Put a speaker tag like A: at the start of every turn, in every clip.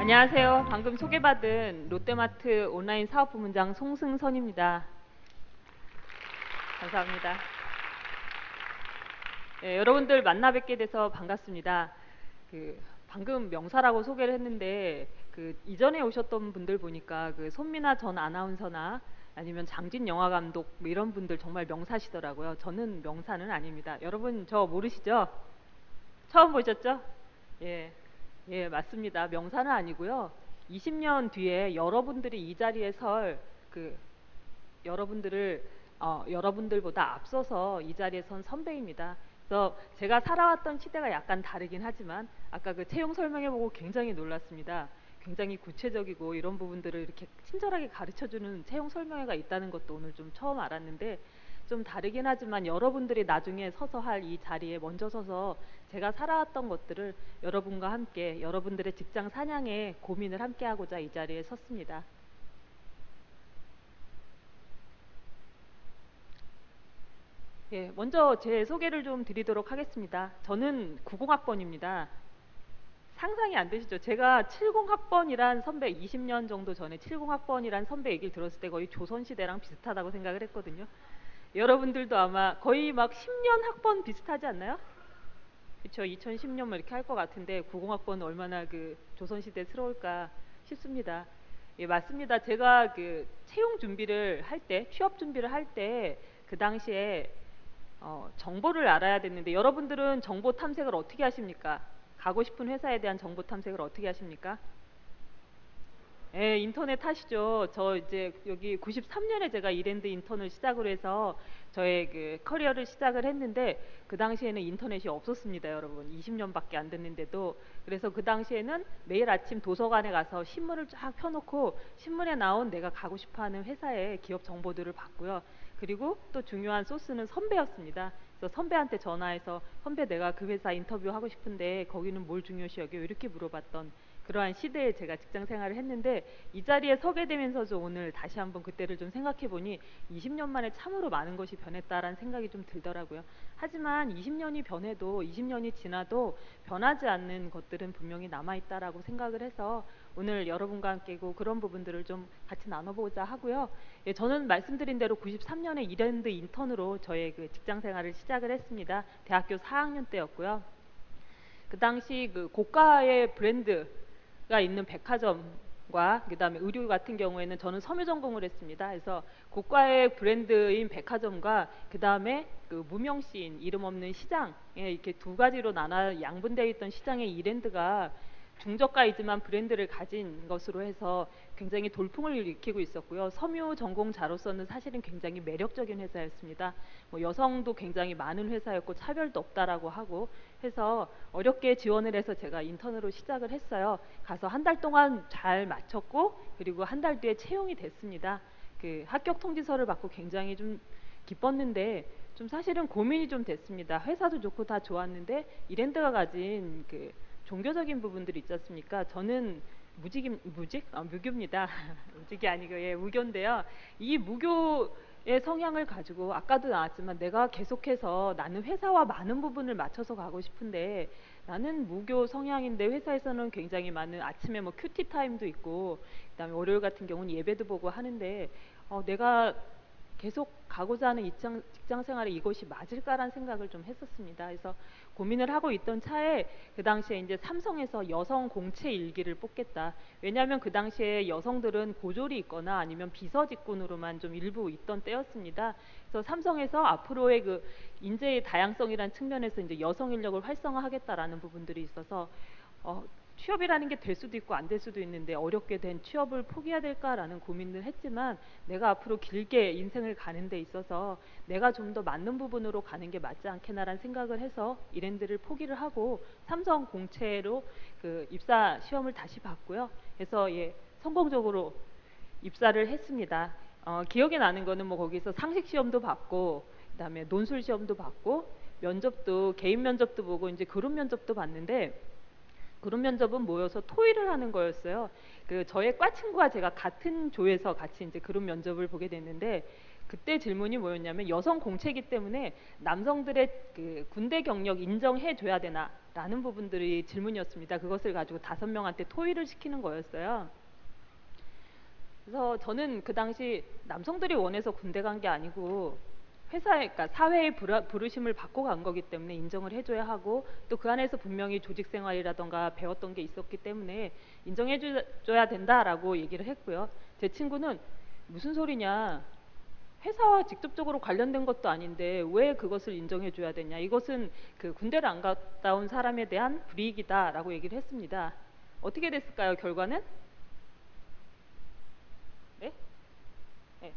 A: 안녕하세요. 방금 소개받은 롯데마트 온라인 사업부문장 송승선입니다. 감사합니다. 네, 여러분들 만나 뵙게 돼서 반갑습니다. 방금 명사라고 소개를 했는데 이전에 오셨던 분들 보니까 손민아 전 아나운서나 아니면 장진 영화감독 뭐 이런 분들 정말 명사시더라고요. 저는 명사는 아닙니다. 여러분 저 모르시죠? 처음 보셨죠? 예. 예, 맞습니다. 명사는 아니고요. 20년 뒤에 여러분들이 이 자리에 설 여러분들보다 앞서서 이 자리에 선 선배입니다. 그래서 제가 살아왔던 시대가 약간 다르긴 하지만 아까 채용 설명해보고 굉장히 놀랐습니다. 굉장히 구체적이고 이런 부분들을 이렇게 친절하게 가르쳐주는 채용 설명회가 있다는 것도 오늘 좀 처음 알았는데, 좀 다르긴 하지만 여러분들이 나중에 서서 할 이 자리에 먼저 서서 제가 살아왔던 것들을 여러분과 함께 여러분들의 직장 사냥에 고민을 함께 하고자 이 자리에 섰습니다. 예, 먼저 제 소개를 좀 드리도록 하겠습니다. 저는 90학번입니다. 상상이 안 되시죠? 제가 70학번이란 선배, 20년 정도 전에 70학번이란 선배 얘기를 들었을 때 거의 조선시대랑 비슷하다고 생각을 했거든요. 여러분들도 아마 거의 막 10년 학번 비슷하지 않나요? 그렇죠. 2010년 뭐 이렇게 할 것 같은데 90학번은 얼마나 조선시대스러울까 싶습니다. 예, 맞습니다. 제가 채용 준비를 할 때, 취업 준비를 할 때 그 당시에 정보를 알아야 됐는데, 여러분들은 정보 탐색을 어떻게 하십니까? 가고 싶은 회사에 대한 정보 탐색을 어떻게 하십니까? 예, 인터넷 하시죠. 저 이제 여기 93년에 제가 이랜드 인턴을 시작으로 해서 저의 커리어를 시작을 했는데, 그 당시에는 인터넷이 없었습니다, 여러분. 20년밖에 안 됐는데도. 그래서 그 당시에는 매일 아침 도서관에 가서 신문을 쫙 펴놓고 신문에 나온 내가 가고 싶어하는 회사의 기업 정보들을 봤고요. 그리고 또 중요한 소스는 선배였습니다. 그래서 선배한테 전화해서 선배, 내가 그 회사 인터뷰하고 싶은데 거기는 뭘 중요시 여겨? 이렇게 물어봤던 그러한 시대에 제가 직장 생활을 했는데, 이 자리에 서게 되면서 오늘 다시 한번 그때를 좀 생각해 보니 20년 만에 참으로 많은 것이 변했다라는 생각이 좀 들더라고요. 하지만 20년이 변해도 20년이 지나도 변하지 않는 것들은 분명히 남아있다라고 생각을 해서 오늘 여러분과 함께 그런 부분들을 좀 같이 나눠보고자 하고요. 예, 저는 말씀드린 대로 93년에 이랜드 인턴으로 저의 직장 생활을 시작을 했습니다. 대학교 4학년 때였고요. 그 당시 고가의 브랜드가 있는 백화점과 그다음에 의류 같은 경우에는 저는 섬유 전공을 했습니다. 그래서 고가의 브랜드인 백화점과 그다음에 무명시인 이름 없는 시장에 이렇게 두 가지로 나눠 양분되어 있던 시장의 이랜드가 중저가이지만 브랜드를 가진 것으로 해서 굉장히 돌풍을 일으키고 있었고요. 섬유 전공자로서는 사실은 굉장히 매력적인 회사였습니다. 뭐 여성도 굉장히 많은 회사였고 차별도 없다라고 하고 해서 어렵게 지원을 해서 제가 인턴으로 시작을 했어요. 가서 한 달 동안 잘 마쳤고, 그리고 한 달 뒤에 채용이 됐습니다. 합격 통지서를 받고 굉장히 좀 기뻤는데, 좀 사실은 고민이 좀 됐습니다. 회사도 좋고 다 좋았는데 이랜드가 가진 종교적인 부분들이 있지 않습니까? 저는 무교입니다. 무직이 아니고 예, 무교인데요. 이 무교의 성향을 가지고 아까도 나왔지만 내가 계속해서 나는 회사와 많은 부분을 맞춰서 가고 싶은데, 나는 무교 성향인데 회사에서는 굉장히 많은 아침에 뭐 큐티 타임도 있고 그다음에 월요일 같은 경우는 예배도 보고 하는데 내가 계속 가고자 하는 직장 생활에 이것이 맞을까라는 생각을 좀 했었습니다. 그래서 고민을 하고 있던 차에 그 당시에 이제 삼성에서 여성 공채 일기를 뽑겠다. 왜냐하면 그 당시에 여성들은 고졸이 있거나 아니면 비서 직군으로만 좀 일부 있던 때였습니다. 그래서 삼성에서 앞으로의 인재의 다양성이라는 측면에서 이제 여성 인력을 활성화하겠다라는 부분들이 있어서 취업이라는 게 될 수도 있고 안 될 수도 있는데 어렵게 된 취업을 포기해야 될까라는 고민을 했지만, 내가 앞으로 길게 인생을 가는 데 있어서 내가 좀 더 맞는 부분으로 가는 게 맞지 않겠나라는 생각을 해서 이랜드를 포기를 하고 삼성 공채로 입사 시험을 다시 봤고요. 그래서 성공적으로 입사를 했습니다. 기억에 나는 거는 뭐 거기서 상식 시험도 봤고 그다음에 논술 시험도 봤고 면접도 개인 면접도 보고 이제 그룹 면접도 봤는데, 그룹 면접은 모여서 토의를 하는 거였어요. 저의 과 친구와 제가 같은 조에서 같이 이제 그룹 면접을 보게 됐는데, 그때 질문이 뭐였냐면 여성 공채이기 때문에 남성들의 군대 경력 인정해 줘야 되나, 라는 부분들이 질문이었습니다. 그것을 가지고 5명한테 토의를 시키는 거였어요. 그래서 저는 그 당시 남성들이 원해서 군대 간 게 아니고 회사에, 그러니까 사회의 부르심을 받고 간 거기 때문에 인정을 해줘야 하고, 또 그 안에서 분명히 조직 생활이라던가 배웠던 게 있었기 때문에 인정해줘야 된다라고 얘기를 했고요. 제 친구는 무슨 소리냐, 회사와 직접적으로 관련된 것도 아닌데 왜 그것을 인정해줘야 되냐, 이것은 그 군대를 안 갔다 온 사람에 대한 불이익이다라고 얘기를 했습니다. 어떻게 됐을까요, 결과는? 네? 네.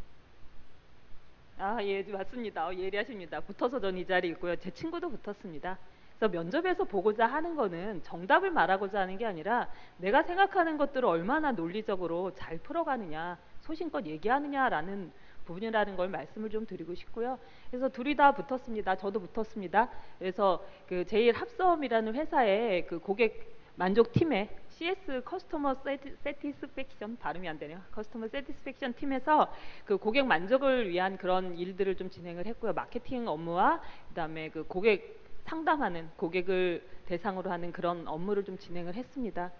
A: 아, 예, 맞습니다. 예리하십니다. 붙어서 전 이 자리에 있고요. 제 친구도 붙었습니다. 그래서 면접에서 보고자 하는 거는 정답을 말하고자 하는 게 아니라 내가 생각하는 것들을 얼마나 논리적으로 잘 풀어가느냐, 소신껏 얘기하느냐라는 부분이라는 걸 말씀을 좀 드리고 싶고요. 그래서 둘이 다 붙었습니다. 저도 붙었습니다. 그래서 그 제일 합섬이라는 회사의 그 고객 만족 팀에 CS 커스터머 세티스팩션, 발음이 안 되네요. 커스터머 세티스팩션 팀에서 그 고객 만족을 위한 그런 일들을 좀 진행을 했고요. 마케팅 업무와 그다음에 그 고객 상담하는, 고객을 대상으로 하는 그런 업무를 좀 진행을 했습니다.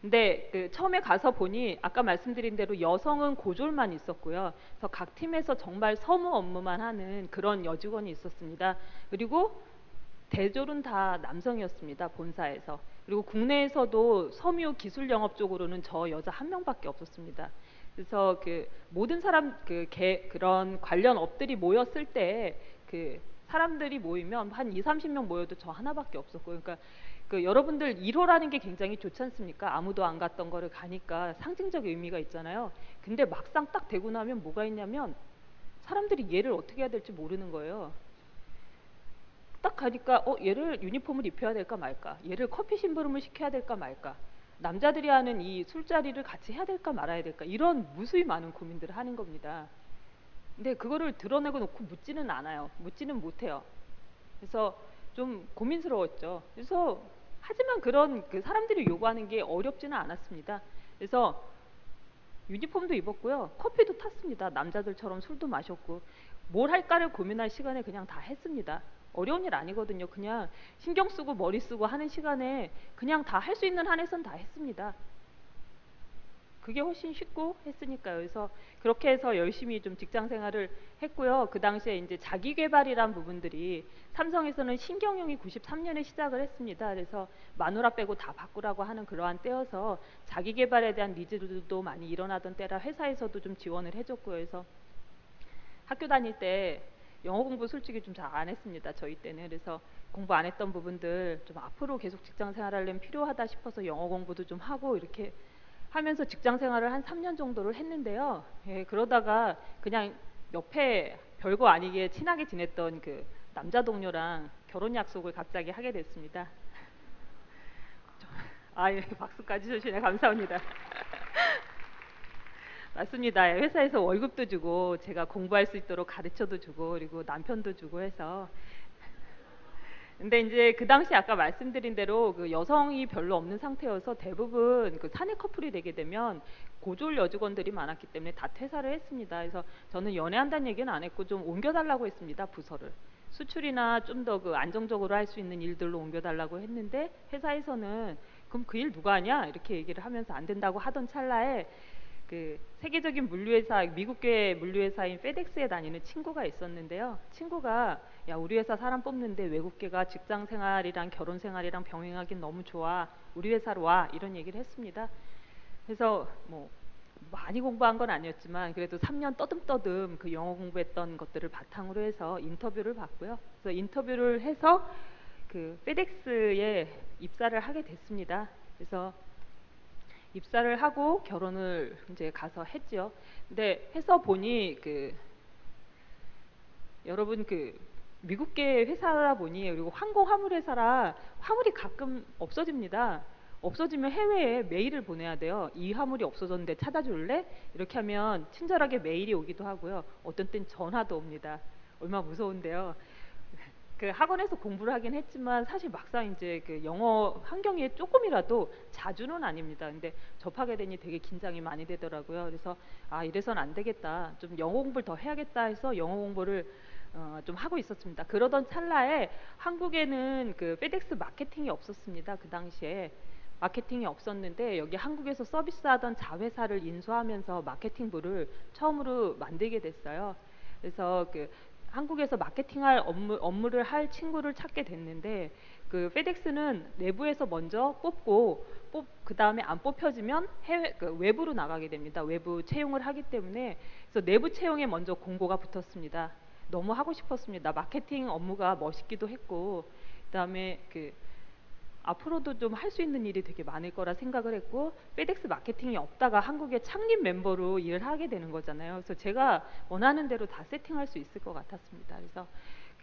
A: 근데 그 처음에 가서 보니 아까 말씀드린 대로 여성은 고졸만 있었고요. 그래서 각 팀에서 정말 서무 업무만 하는 그런 여직원이 있었습니다. 그리고 대졸은 다 남성이었습니다, 본사에서. 그리고 국내에서도 섬유 기술 영업 쪽으로는 저 여자 1명밖에 없었습니다. 그래서 그 모든 사람 그런 관련 업들이 모였을 때 그 사람들이 모이면 한 20-30명 모여도 저 하나밖에 없었고, 그러니까 그 여러분들 1호라는 게 굉장히 좋지 않습니까? 아무도 안 갔던 거를 가니까 상징적 의미가 있잖아요. 근데 막상 딱 되고 나면 뭐가 있냐면 사람들이 얘를 어떻게 해야 될지 모르는 거예요. 딱 가니까 얘를 유니폼을 입혀야 될까 말까, 얘를 커피 심부름을 시켜야 될까 말까, 남자들이 하는 이 술자리를 같이 해야 될까 말아야 될까, 이런 무수히 많은 고민들을 하는 겁니다. 근데 그거를 드러내고 놓고 묻지는 않아요. 묻지는 못해요. 그래서 좀 고민스러웠죠. 그래서 하지만 그런 그 사람들이 요구하는 게 어렵지는 않았습니다. 그래서 유니폼도 입었고요. 커피도 탔습니다. 남자들처럼 술도 마셨고, 뭘 할까를 고민할 시간에 그냥 다 했습니다. 어려운 일 아니거든요. 그냥 신경 쓰고 머리 쓰고 하는 시간에 그냥 다 할 수 있는 한에선 다 했습니다. 그게 훨씬 쉽고 했으니까요. 그래서 그렇게 해서 열심히 좀 직장 생활을 했고요. 그 당시에 이제 자기 개발이란 부분들이 삼성에서는 신경영이 93년에 시작을 했습니다. 그래서 마누라 빼고 다 바꾸라고 하는 그러한 때여서 자기 개발에 대한 니즈도 많이 일어나던 때라 회사에서도 좀 지원을 해줬고요. 그래서 학교 다닐 때 영어 공부 솔직히 좀 잘 안 했습니다, 저희 때는. 그래서 공부 안 했던 부분들 좀 앞으로 계속 직장 생활하려면 필요하다 싶어서 영어 공부도 좀 하고 이렇게 하면서 직장 생활을 한 3년 정도를 했는데요. 예, 그러다가 그냥 옆에 별거 아니게 친하게 지냈던 그 남자 동료랑 결혼 약속을 갑자기 하게 됐습니다. 예, 박수까지 주시네. 감사합니다. 맞습니다. 회사에서 월급도 주고 제가 공부할 수 있도록 가르쳐도 주고 그리고 남편도 주고 해서. 근데 이제 그 당시 아까 말씀드린 대로 그 여성이 별로 없는 상태여서 대부분 그 사내 커플이 되게 되면 고졸 여직원들이 많았기 때문에 다 퇴사를 했습니다. 그래서 저는 연애한다는 얘기는 안 했고 좀 옮겨달라고 했습니다, 부서를. 수출이나 좀 더 그 안정적으로 할 수 있는 일들로 옮겨달라고 했는데 회사에서는 그럼 그 일 누가 하냐 이렇게 얘기를 하면서 안 된다고 하던 찰나에 그 세계적인 물류회사, 미국계 물류회사인 페덱스에 다니는 친구가 있었는데요. 친구가 야, 우리 회사 사람 뽑는데 외국계가 직장 생활이랑 결혼 생활이랑 병행하긴 너무 좋아, 우리 회사로 와, 이런 얘기를 했습니다. 그래서 뭐 많이 공부한 건 아니었지만 그래도 3년 떠듬떠듬 그 영어 공부했던 것들을 바탕으로 해서 인터뷰를 받고요. 그래서 인터뷰를 해서 그 페덱스에 입사를 하게 됐습니다. 그래서 입사를 하고 결혼을 이제 가서 했죠. 근데 해서 보니 그 여러분 그 미국계 회사라 보니, 그리고 항공 화물 회사라 화물이 가끔 없어집니다. 없어지면 해외에 메일을 보내야 돼요. 이 화물이 없어졌는데 찾아줄래? 이렇게 하면 친절하게 메일이 오기도 하고요. 어떤 땐 전화도 옵니다. 얼마나 무서운데요. 그 학원에서 공부를 하긴 했지만 사실 막상 이제 그 영어 환경에 조금이라도 자주는 아닙니다. 근데 접하게 되니 되게 긴장이 많이 되더라고요. 그래서 이래선 안 되겠다, 좀 영어 공부를 더 해야겠다 해서 영어 공부를 좀 하고 있었습니다. 그러던 찰나에 한국에는 그 페덱스 마케팅이 없었습니다. 그 당시에 마케팅이 없었는데 여기 한국에서 서비스하던 자회사를 인수하면서 마케팅부를 처음으로 만들게 됐어요. 그래서 그 한국에서 마케팅할 업무를 할 친구를 찾게 됐는데 그 페덱스는 내부에서 먼저 뽑고 그 다음에 안 뽑혀지면 외부로 나가게 됩니다. 외부 채용을 하기 때문에 그래서 내부 채용에 먼저 공고가 붙었습니다. 너무 하고 싶었습니다. 마케팅 업무가 멋있기도 했고 그다음에 그 앞으로도 좀 할 수 있는 일이 되게 많을 거라 생각을 했고 페덱스 마케팅이 없다가 한국의 창립 멤버로 일을 하게 되는 거잖아요. 그래서 제가 원하는 대로 다 세팅할 수 있을 것 같았습니다. 그래서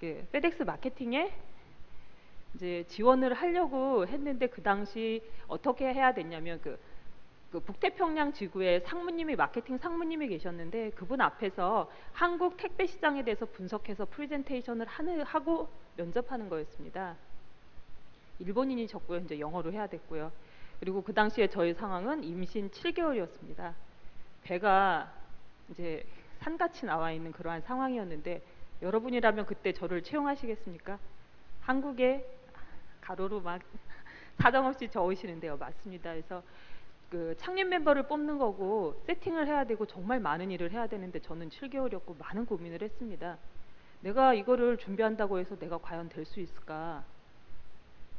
A: 그 페덱스 마케팅에 이제 지원을 하려고 했는데 그 당시 어떻게 해야 됐냐면 그 북태평양 지구에 마케팅 상무님이 계셨는데 그분 앞에서 한국 택배 시장에 대해서 분석해서 프레젠테이션을 하고 면접하는 거였습니다. 일본인이셨고요. 이제 영어로 해야 됐고요. 그리고 그 당시에 저의 상황은 임신 7개월이었습니다. 배가 이제 산같이 나와 있는 그러한 상황이었는데 여러분이라면 그때 저를 채용하시겠습니까? 한국에 가로로 막 사정없이 적으시는데요. 맞습니다. 그래서 그 창립 멤버를 뽑는 거고 세팅을 해야 되고 정말 많은 일을 해야 되는데 저는 7개월이었고 많은 고민을 했습니다. 내가 이거를 준비한다고 해서 내가 과연 될 수 있을까?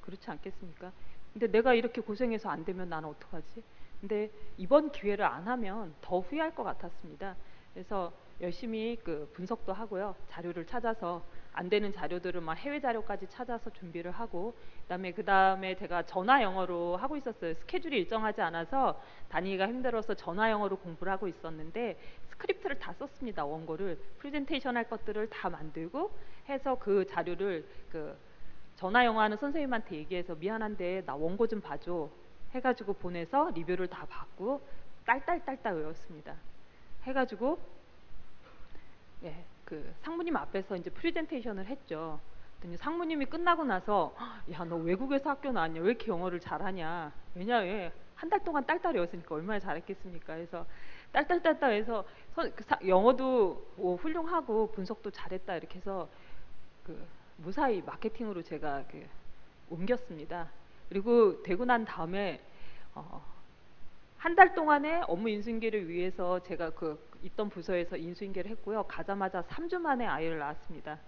A: 그렇지 않겠습니까? 근데 내가 이렇게 고생해서 안 되면 나는 어떡하지? 근데 이번 기회를 안 하면 더 후회할 것 같았습니다. 그래서 열심히 그 분석도 하고요. 자료를 찾아서 안 되는 자료들을 막 해외 자료까지 찾아서 준비를 하고 그다음에 제가 전화 영어로 하고 있었어요. 스케줄이 일정하지 않아서 다니기가 힘들어서 전화 영어로 공부를 하고 있었는데 스크립트를 다 썼습니다. 원고를 프레젠테이션 할 것들을 다 만들고 해서 그 자료를 그 전화 영어 하는 선생님한테 얘기해서 미안한데 나 원고 좀 봐줘 해가지고 보내서 리뷰를 다 받고 딸딸 외웠습니다. 해가지고 네, 그 상무님 앞에서 이제 프레젠테이션을 했죠. 그랬더니 상무님이 끝나고 나서 야, 너 외국에서 학교 나왔냐? 왜 이렇게 영어를 잘하냐? 왜냐면 한 달 동안 딸딸 외웠으니까 얼마나 잘했겠습니까? 그래서 딸딸 해서 영어도 훌륭하고 분석도 잘했다 이렇게 해서 그 무사히 마케팅으로 제가 옮겼습니다. 그리고 되고 난 다음에 한 달 동안의 업무 인수인계를 위해서 제가 있던 부서에서 인수인계를 했고요. 가자마자 3주 만에 아이를 낳았습니다.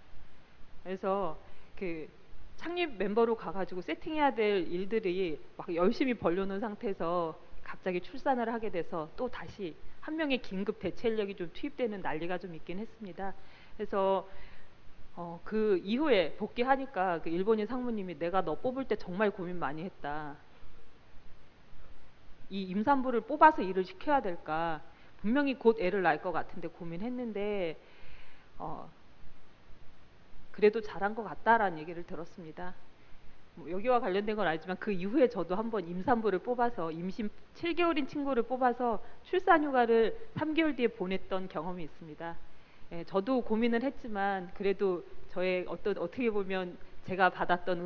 A: 그래서 그 창립 멤버로 가가지고 세팅해야 될 일들이 막 열심히 벌려놓은 상태에서 갑자기 출산을 하게 돼서 또 다시 한 명의 긴급 대체 인력이 좀 투입되는 난리가 좀 있긴 했습니다. 그래서 그 이후에 복귀하니까 그 일본인 상무님이 내가 너 뽑을 때 정말 고민 많이 했다. 이 임산부를 뽑아서 일을 시켜야 될까? 분명히 곧 애를 낳을 것 같은데 고민했는데 그래도 잘한 것 같다라는 얘기를 들었습니다. 뭐 여기와 관련된 건 아니지만 그 이후에 저도 한번 임산부를 뽑아서 임신 7개월인 친구를 뽑아서 출산휴가를 3개월 뒤에 보냈던 경험이 있습니다. 예, 저도 고민을 했지만 그래도 저의 어떻게 보면 제가 받았던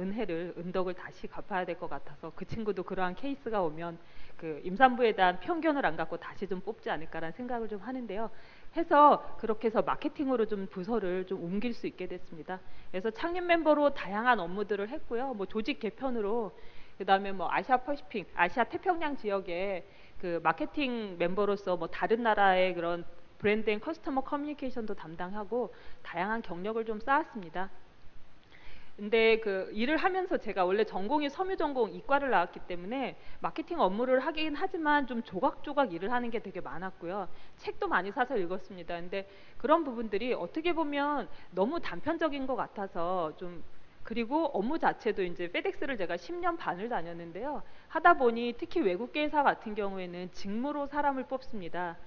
A: 은덕을 다시 갚아야 될 것 같아서 그 친구도 그러한 케이스가 오면 그 임산부에 대한 편견을 안 갖고 다시 좀 뽑지 않을까라는 생각을 좀 하는데요. 해서 그렇게 해서 마케팅으로 좀 부서를 좀 옮길 수 있게 됐습니다. 그래서 창립 멤버로 다양한 업무들을 했고요. 뭐 조직 개편으로 그다음에 뭐 아시아 태평양 지역에 그 마케팅 멤버로서 뭐 다른 나라의 그런 브랜드 앤 커스터머 커뮤니케이션도 담당하고 다양한 경력을 좀 쌓았습니다. 근데 그 일을 하면서 제가 원래 전공이 섬유 전공 이과를 나왔기 때문에 마케팅 업무를 하긴 하지만 좀 조각조각 일을 하는 게 되게 많았고요. 책도 많이 사서 읽었습니다. 근데 그런 부분들이 어떻게 보면 너무 단편적인 것 같아서 좀 그리고 업무 자체도 이제 페덱스를 제가 10년 반을 다녔는데요. 하다 보니 특히 외국계 회사 같은 경우에는 직무로 사람을 뽑습니다.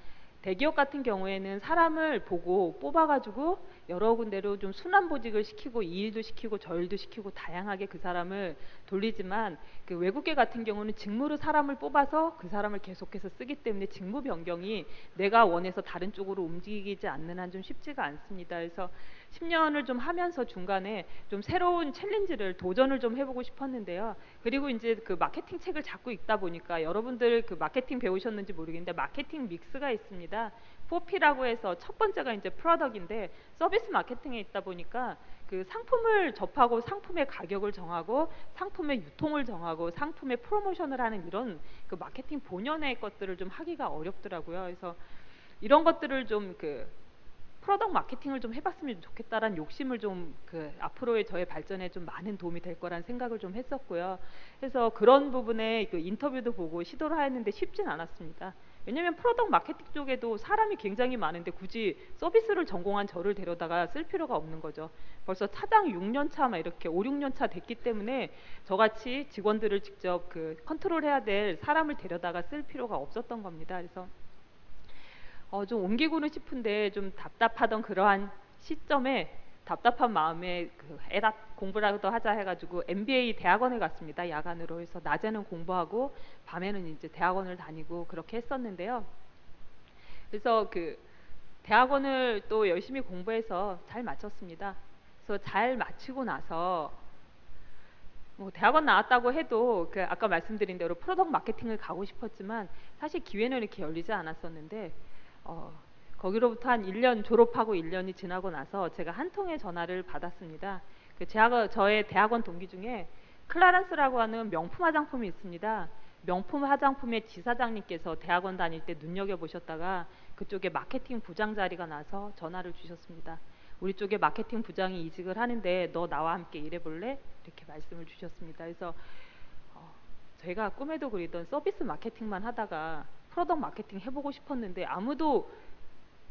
A: 대기업 같은 경우에는 사람을 보고 뽑아가지고 여러 군데로 좀 순환보직을 시키고 이 일도 시키고 저 일도 시키고 다양하게 그 사람을 돌리지만 그 외국계 같은 경우는 직무로 사람을 뽑아서 그 사람을 계속해서 쓰기 때문에 직무 변경이 내가 원해서 다른 쪽으로 움직이지 않는 한 좀 쉽지가 않습니다. 그래서 10년을 좀 하면서 중간에 좀 새로운 챌린지를 도전을 좀 해보고 싶었는데요. 그리고 이제 그 마케팅 책을 자꾸 읽다 보니까 여러분들 그 마케팅 배우셨는지 모르겠는데 마케팅 믹스가 있습니다. 4P라고 해서 첫 번째가 이제 프로덕인데 서비스 마케팅에 있다 보니까 그 상품을 접하고 상품의 가격을 정하고 상품의 유통을 정하고 상품의 프로모션을 하는 이런 그 마케팅 본연의 것들을 좀 하기가 어렵더라고요. 그래서 이런 것들을 좀 그 프로덕트 마케팅을 좀 해봤으면 좋겠다라는 욕심을 좀 그 앞으로의 저의 발전에 좀 많은 도움이 될 거란 생각을 좀 했었고요. 그래서 그런 부분에 그 인터뷰도 보고 시도를 하였는데 쉽진 않았습니다. 왜냐하면 프로덕트 마케팅 쪽에도 사람이 굉장히 많은데 굳이 서비스를 전공한 저를 데려다가 쓸 필요가 없는 거죠. 벌써 차장 6년 차 막 이렇게 5, 6년 차 됐기 때문에 저같이 직원들을 직접 그 컨트롤해야 될 사람을 데려다가 쓸 필요가 없었던 겁니다. 그래서 좀 옮기고는 싶은데 좀 답답하던 그러한 시점에 답답한 마음에 그 에라 공부라도 하자 해가지고 MBA 대학원을 갔습니다. 야간으로 해서 낮에는 공부하고 밤에는 이제 대학원을 다니고 그렇게 했었는데요. 그래서 그 대학원을 또 열심히 공부해서 잘 마쳤습니다. 그래서 잘 마치고 나서 뭐 대학원 나왔다고 해도 그 아까 말씀드린 대로 프로덕트 마케팅을 가고 싶었지만 사실 기회는 이렇게 열리지 않았었는데 거기로부터 한 1년 졸업하고 1년이 지나고 나서 제가 한 통의 전화를 받았습니다. 저의 대학원 동기 중에 클라란스라고 하는 명품 화장품이 있습니다. 명품 화장품의 지사장님께서 대학원 다닐 때 눈여겨보셨다가 그쪽에 마케팅 부장 자리가 나서 전화를 주셨습니다. 우리 쪽에 마케팅 부장이 이직을 하는데 너 나와 함께 일해볼래? 이렇게 말씀을 주셨습니다. 그래서 제가 꿈에도 그리던 서비스 마케팅만 하다가 프로덕트 마케팅 해보고 싶었는데 아무도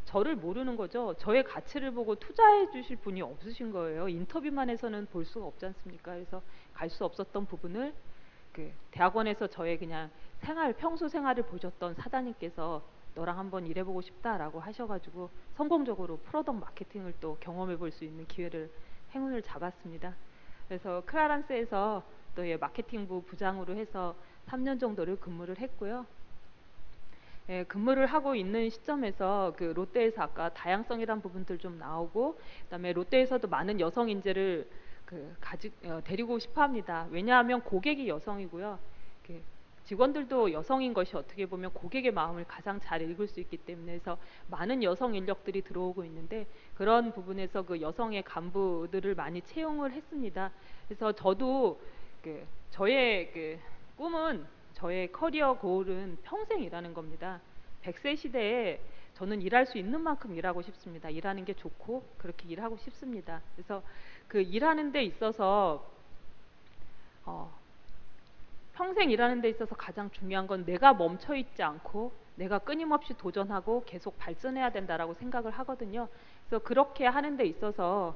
A: 저를 모르는 거죠. 저의 가치를 보고 투자해 주실 분이 없으신 거예요. 인터뷰만 해서는 볼 수가 없지 않습니까? 그래서 갈 수 없었던 부분을 그 대학원에서 저의 그냥 평소 생활을 보셨던 사장님께서 너랑 한번 일해보고 싶다라고 하셔가지고 성공적으로 프로덕트 마케팅을 또 경험해 볼 수 있는 행운을 잡았습니다. 그래서 클라란스에서 또 마케팅부 부장으로 해서 3년 정도를 근무를 했고요. 예, 근무를 하고 있는 시점에서 그 롯데에서 아까 다양성이란 부분들 좀 나오고 그다음에 롯데에서도 많은 여성 인재를 데리고 싶어 합니다. 왜냐하면 고객이 여성이고요. 직원들도 여성인 것이 어떻게 보면 고객의 마음을 가장 잘 읽을 수 있기 때문에 해서 많은 여성 인력들이 들어오고 있는데 그런 부분에서 그 여성의 간부들을 많이 채용을 했습니다. 그래서 저도 저의 꿈은 저의 커리어 고울은 평생 일하는 겁니다. 100세 시대에 저는 일할 수 있는 만큼 일하고 싶습니다. 일하는 게 좋고 그렇게 일하고 싶습니다. 그래서 그 일하는 데 있어서 평생 일하는 데 있어서 가장 중요한 건 내가 멈춰 있지 않고 내가 끊임없이 도전하고 계속 발전해야 된다라고 생각을 하거든요. 그래서 그렇게 하는 데 있어서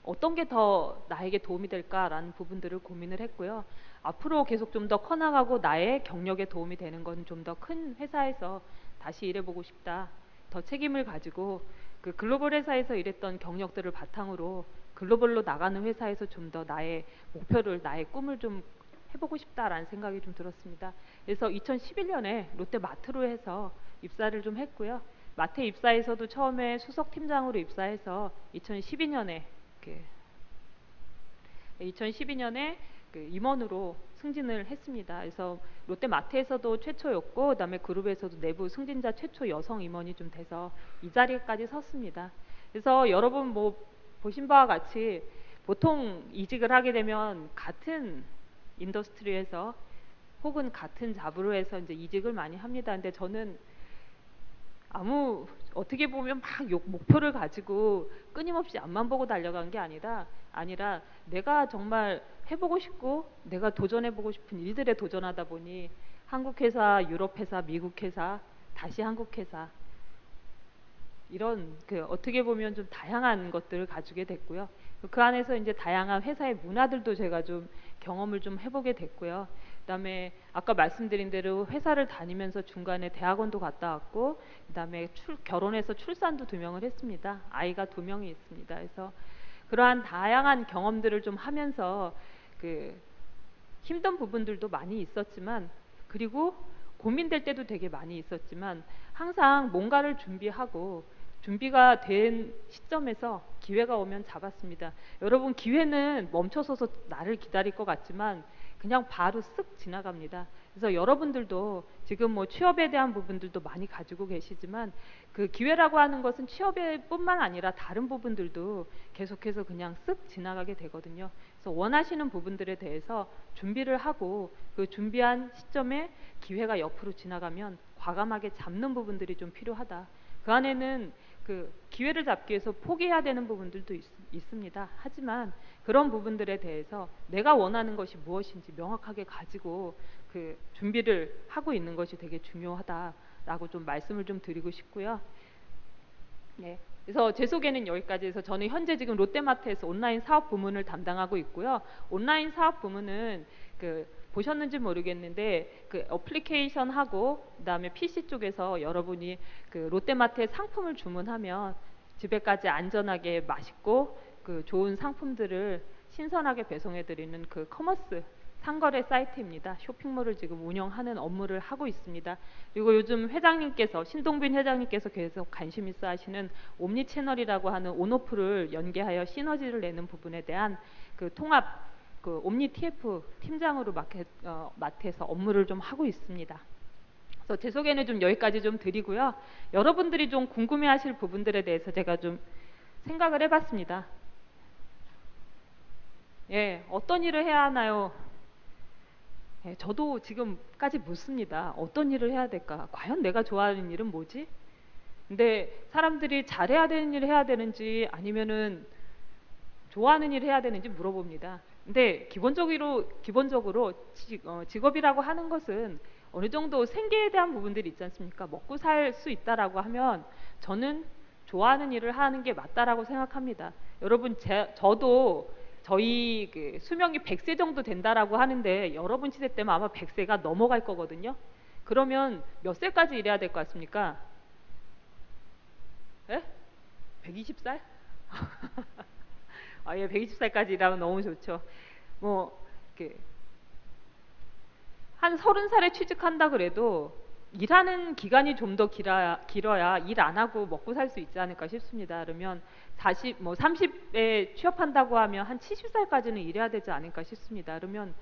A: 어떤 게 더 나에게 도움이 될까라는 부분들을 고민을 했고요. 앞으로 계속 좀 더 커나가고 나의 경력에 도움이 되는 건 좀 더 큰 회사에서 다시 일해보고 싶다. 더 책임을 가지고 그 글로벌 회사에서 일했던 경력들을 바탕으로 글로벌로 나가는 회사에서 좀 더 나의 목표를, 나의 꿈을 좀 해보고 싶다라는 생각이 좀 들었습니다. 그래서 2011년에 롯데마트로 해서 입사를 좀 했고요. 마트에 입사해서도 처음에 수석팀장으로 입사해서 2012년에 임원으로 승진을 했습니다. 그래서 롯데마트에서도 최초였고 그다음에 그룹에서도 내부 승진자 최초 여성 임원이 좀 돼서 이 자리에까지 섰습니다. 그래서 여러분 뭐 보신 바와 같이 보통 이직을 하게 되면 같은 인더스트리에서 혹은 같은 잡으로 해서 이제 이직을 많이 합니다. 근데 저는 어떻게 보면 막 목표를 가지고 끊임없이 앞만 보고 달려간 게 아니라 내가 정말 해보고 싶고 내가 도전해보고 싶은 일들에 도전하다 보니 한국 회사, 유럽 회사, 미국 회사, 다시 한국 회사 이런 어떻게 보면 좀 다양한 것들을 가지게 됐고요. 그 안에서 이제 다양한 회사의 문화들도 제가 좀 경험을 좀 해보게 됐고요. 그다음에 아까 말씀드린 대로 회사를 다니면서 중간에 대학원도 갔다 왔고 그다음에 결혼해서 출산도 2명을 했습니다. 아이가 2명이 있습니다. 그래서 그러한 다양한 경험들을 좀 하면서 힘든 부분들도 많이 있었지만 그리고 고민될 때도 되게 많이 있었지만 항상 뭔가를 준비하고 준비가 된 시점에서 기회가 오면 잡았습니다. 여러분, 기회는 멈춰서서 나를 기다릴 것 같지만 그냥 바로 쓱 지나갑니다. 그래서 여러분들도 지금 뭐 취업에 대한 부분들도 많이 가지고 계시지만 그 기회라고 하는 것은 취업에 뿐만 아니라 다른 부분들도 계속해서 그냥 쓱 지나가게 되거든요. 그래서 원하시는 부분들에 대해서 준비를 하고 그 준비한 시점에 기회가 옆으로 지나가면 과감하게 잡는 부분들이 좀 필요하다. 그 안에는 그 기회를 잡기 위해서 포기해야 되는 부분들도 있습니다. 하지만 그런 부분들에 대해서 내가 원하는 것이 무엇인지 명확하게 가지고 그 준비를 하고 있는 것이 되게 중요하다라고 좀 말씀을 좀 드리고 싶고요. 네. 그래서 제 소개는 여기까지 해서 저는 현재 지금 롯데마트에서 온라인 사업 부문을 담당하고 있고요. 온라인 사업 부문은 그 보셨는지 모르겠는데 그 어플리케이션하고 그다음에 PC 쪽에서 여러분이 그 롯데마트에 상품을 주문하면 집에까지 안전하게 맛있고 그 좋은 상품들을 신선하게 배송해 드리는 그 커머스 상거래 사이트입니다. 쇼핑몰을 지금 운영하는 업무를 하고 있습니다. 그리고 요즘 회장님께서 신동빈 회장님께서 계속 관심 있어 하시는 옴니 채널이라고 하는 온오프를 연계하여 시너지를 내는 부분에 대한 그 통합 그 옴니 TF 팀장으로 맡아서 업무를 좀 하고 있습니다. 그래서 제 소개는 좀 여기까지 좀 드리고요. 여러분들이 좀 궁금해하실 부분들에 대해서 제가 좀 생각을 해봤습니다. 예, 어떤 일을 해야 하나요? 예, 저도 지금까지 묻습니다. 어떤 일을 해야 될까? 과연 내가 좋아하는 일은 뭐지? 근데 사람들이 잘해야 되는 일을 해야 되는지 아니면은 좋아하는 일을 해야 되는지 물어봅니다. 근데 기본적으로 직업이라고 하는 것은 어느 정도 생계에 대한 부분들이 있지 않습니까? 먹고 살 수 있다라고 하면 저는 좋아하는 일을 하는 게 맞다라고 생각합니다. 여러분, 저도 저희 그 수명이 100세 정도 된다라고 하는데 여러분 시대 때면 아마 100세가 넘어갈 거거든요. 그러면 몇 세까지 일해야 될 것 같습니까? 예? 120살? 아, 예, 120살까지 일하면 너무 좋죠. 뭐, 한 30살에 취직한다 그래도 일하는 기간이 좀 더 길어야 일 안 하고 먹고 살 수 있지 않을까 싶습니다. 그러면 30에 취업한다고 하면 한 70살까지는 일해야 되지 않을까 싶습니다. 그러면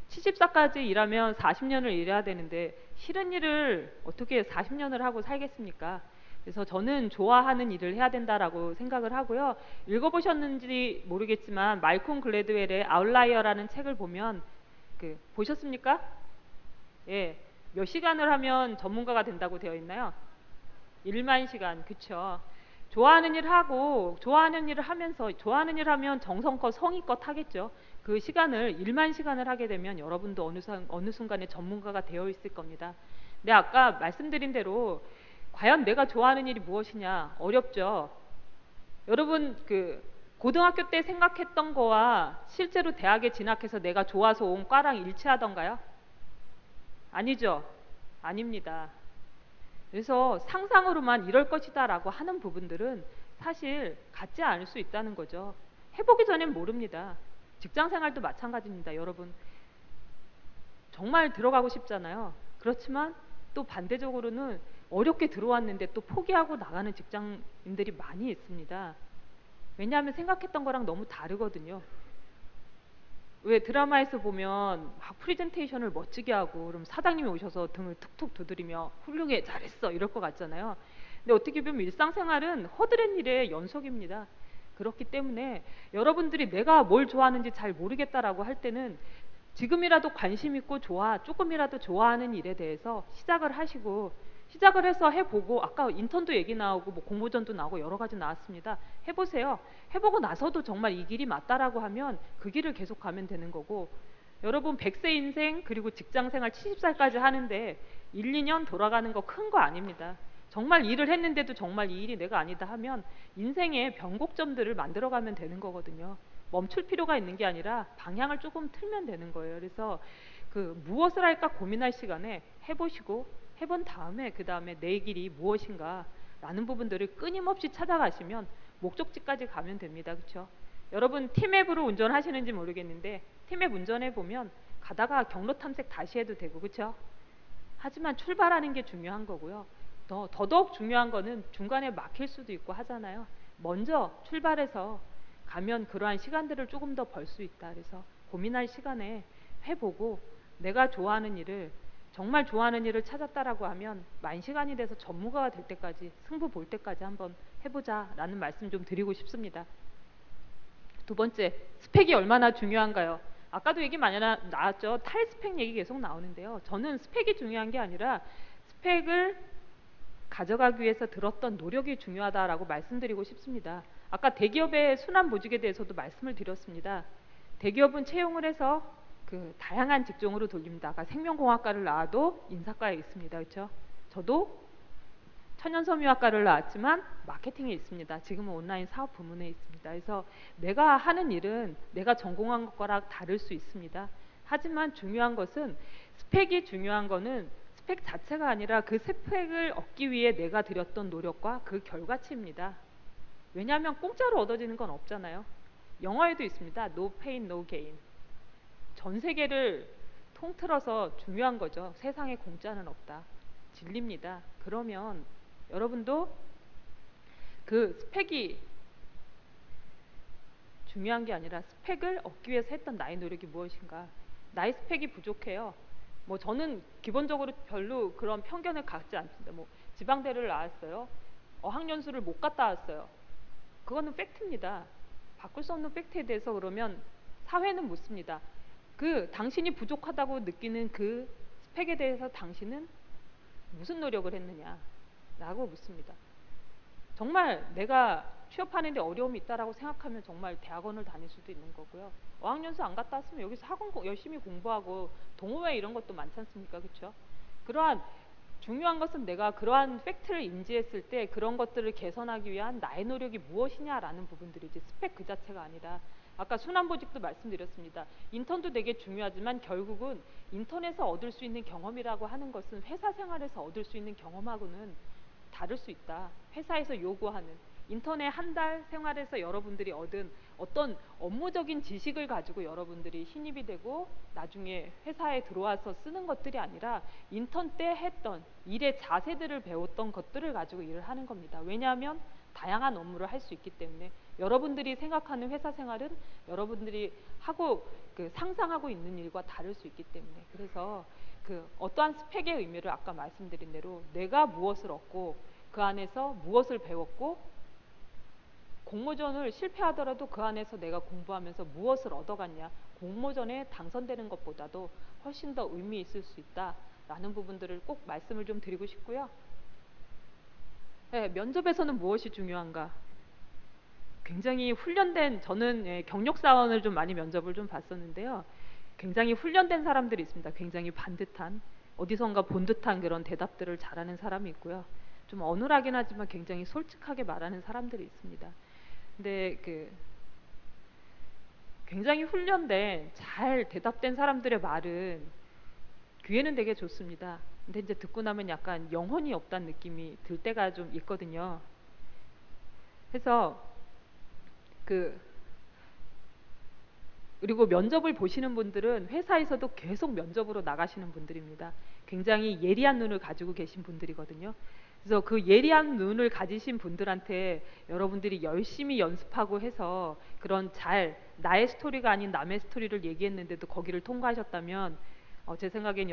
A: 70살까지 일하면 40년을 일해야 되는데 싫은 일을 어떻게 40년을 하고 살겠습니까? 그래서 저는 좋아하는 일을 해야 된다라고 생각을 하고요. 읽어보셨는지 모르겠지만 말콤 글래드웰의 아웃라이어라는 책을 보면 보셨습니까? 예, 몇 시간을 하면 전문가가 된다고 되어 있나요? 1만 시간, 그쵸? 좋아하는 일을 하고 좋아하는 일을 하면서 좋아하는 일을 하면 정성껏 성의껏 하겠죠. 그 시간을 1만 시간을 하게 되면 여러분도 어느 순간에 전문가가 되어 있을 겁니다. 근데 아까 말씀드린 대로 과연 내가 좋아하는 일이 무엇이냐 어렵죠. 여러분 고등학교 때 생각했던 거와 실제로 대학에 진학해서 내가 좋아서 온 과랑 일치하던가요? 아니죠. 아닙니다. 그래서 상상으로만 이럴 것이다 라고 하는 부분들은 사실 같지 않을 수 있다는 거죠. 해보기 전엔 모릅니다. 직장생활도 마찬가지입니다. 여러분 정말 들어가고 싶잖아요. 그렇지만 또 반대적으로는 어렵게 들어왔는데 또 포기하고 나가는 직장인들이 많이 있습니다. 왜냐하면 생각했던 거랑 너무 다르거든요. 왜 드라마에서 보면 막 프레젠테이션을 멋지게 하고 그럼 사장님이 오셔서 등을 툭툭 두드리며 훌륭해 잘했어 이럴 것 같잖아요. 근데 어떻게 보면 일상생활은 허드렛 일의 연속입니다. 그렇기 때문에 여러분들이 내가 뭘 좋아하는지 잘 모르겠다라고 할 때는 지금이라도 관심 있고 조금이라도 좋아하는 일에 대해서 시작을 하시고 시작을 해서 해보고 아까 인턴도 얘기 나오고 뭐 공모전도 나오고 여러 가지 나왔습니다. 해보세요. 해보고 나서도 정말 이 길이 맞다라고 하면 그 길을 계속 가면 되는 거고 여러분 100세 인생 그리고 직장생활 70살까지 하는데 1, 2년 돌아가는 거 큰 거 아닙니다. 정말 일을 했는데도 정말 이 일이 내가 아니다 하면 인생의 변곡점들을 만들어가면 되는 거거든요. 멈출 필요가 있는 게 아니라 방향을 조금 틀면 되는 거예요. 그래서 무엇을 할까 고민할 시간에 해보시고 해본 다음에 그 다음에 내 길이 무엇인가 라는 부분들을 끊임없이 찾아가시면 목적지까지 가면 됩니다. 그렇죠? 여러분 티맵으로 운전하시는지 모르겠는데 티맵 운전해 보면 가다가 경로 탐색 다시 해도 되고 그렇죠? 하지만 출발하는 게 중요한 거고요. 더더욱 중요한 거는 중간에 막힐 수도 있고 하잖아요. 먼저 출발해서 가면 그러한 시간들을 조금 더 벌 수 있다. 그래서 고민할 시간에 해보고 내가 좋아하는 일을 정말 좋아하는 일을 찾았다라고 하면 만 시간이 돼서 전문가가 될 때까지 승부 볼 때까지 한번 해보자라는 말씀 좀 드리고 싶습니다. 두 번째, 스펙이 얼마나 중요한가요? 아까도 얘기 많이 나왔죠. 탈스펙 얘기 계속 나오는데요. 저는 스펙이 중요한 게 아니라 스펙을 가져가기 위해서 들었던 노력이 중요하다라고 말씀드리고 싶습니다. 아까 대기업의 순환보직에 대해서도 말씀을 드렸습니다. 대기업은 채용을 해서 그 다양한 직종으로 돌립니다. 아까 생명공학과를 나와도 인사과에 있습니다. 그렇죠? 저도 천연섬유학과를 나왔지만 마케팅에 있습니다. 지금은 온라인 사업 부문에 있습니다. 그래서 내가 하는 일은 내가 전공한 것과랑 다를 수 있습니다. 하지만 중요한 것은 스펙이 중요한 거는 스펙 자체가 아니라 그 스펙을 얻기 위해 내가 들였던 노력과 그 결과치입니다. 왜냐하면 공짜로 얻어지는 건 없잖아요. 영어에도 있습니다. No pain, no gain. 전 세계를 통틀어서 중요한 거죠. 세상에 공짜는 없다. 진리입니다. 그러면 여러분도 그 스펙이 중요한 게 아니라 스펙을 얻기 위해서 했던 나의 노력이 무엇인가. 나의 스펙이 부족해요. 뭐 저는 기본적으로 별로 그런 편견을 갖지 않습니다. 뭐 지방대를 나왔어요. 어학연수를 못 갔다 왔어요. 그거는 팩트입니다. 바꿀 수 없는 팩트에 대해서 그러면 사회는 묻습니다. 그 당신이 부족하다고 느끼는 그 스펙에 대해서 당신은 무슨 노력을 했느냐 라고 묻습니다. 정말 내가 취업하는데 어려움이 있다라고 생각하면 정말 대학원을 다닐 수도 있는 거고요. 어학연수 안 갔다 왔으면 여기서 학원 열심히 공부하고 동호회 이런 것도 많지 않습니까? 그렇죠? 그러한 중요한 것은 내가 그러한 팩트를 인지했을 때 그런 것들을 개선하기 위한 나의 노력이 무엇이냐라는 부분들이지 스펙 그 자체가 아니라 아까 순환보직도 말씀드렸습니다. 인턴도 되게 중요하지만 결국은 인턴에서 얻을 수 있는 경험이라고 하는 것은 회사 생활에서 얻을 수 있는 경험하고는 다를 수 있다. 회사에서 요구하는 인턴의 한 달 생활에서 여러분들이 얻은 어떤 업무적인 지식을 가지고 여러분들이 신입이 되고 나중에 회사에 들어와서 쓰는 것들이 아니라 인턴 때 했던 일의 자세들을 배웠던 것들을 가지고 일을 하는 겁니다. 왜냐하면 다양한 업무를 할 수 있기 때문에 여러분들이 생각하는 회사 생활은 여러분들이 하고 상상하고 있는 일과 다를 수 있기 때문에 그래서 그 어떠한 스펙의 의미를 아까 말씀드린 대로 내가 무엇을 얻고 그 안에서 무엇을 배웠고 공모전을 실패하더라도 그 안에서 내가 공부하면서 무엇을 얻어갔냐 공모전에 당선되는 것보다도 훨씬 더 의미 있을 수 있다라는 부분들을 꼭 말씀을 좀 드리고 싶고요. 네, 면접에서는 무엇이 중요한가? 굉장히 훈련된 저는 경력사원을 좀 많이 면접을 좀 봤었는데요. 굉장히 훈련된 사람들이 있습니다. 굉장히 반듯한 어디선가 본 듯한 그런 대답들을 잘하는 사람이 있고요. 좀 어눌하긴 하지만 굉장히 솔직하게 말하는 사람들이 있습니다. 근데 굉장히 훈련된 잘 대답된 사람들의 말은 귀에는 되게 좋습니다. 근데 이제 듣고 나면 약간 영혼이 없다는 느낌이 들 때가 좀 있거든요. 그래서 그리고 면접을 보시는 분들은 회사에서도 계속 면접으로 나가시는 분들입니다. 굉장히 예리한 눈을 가지고 계신 분들이거든요. 그래서 그 예리한 눈을 가지신 분들한테 여러분들이 열심히 연습하고 해서 그런 나의 스토리가 아닌 남의 스토리를 얘기했는데도 거기를 통과하셨다면 제 생각엔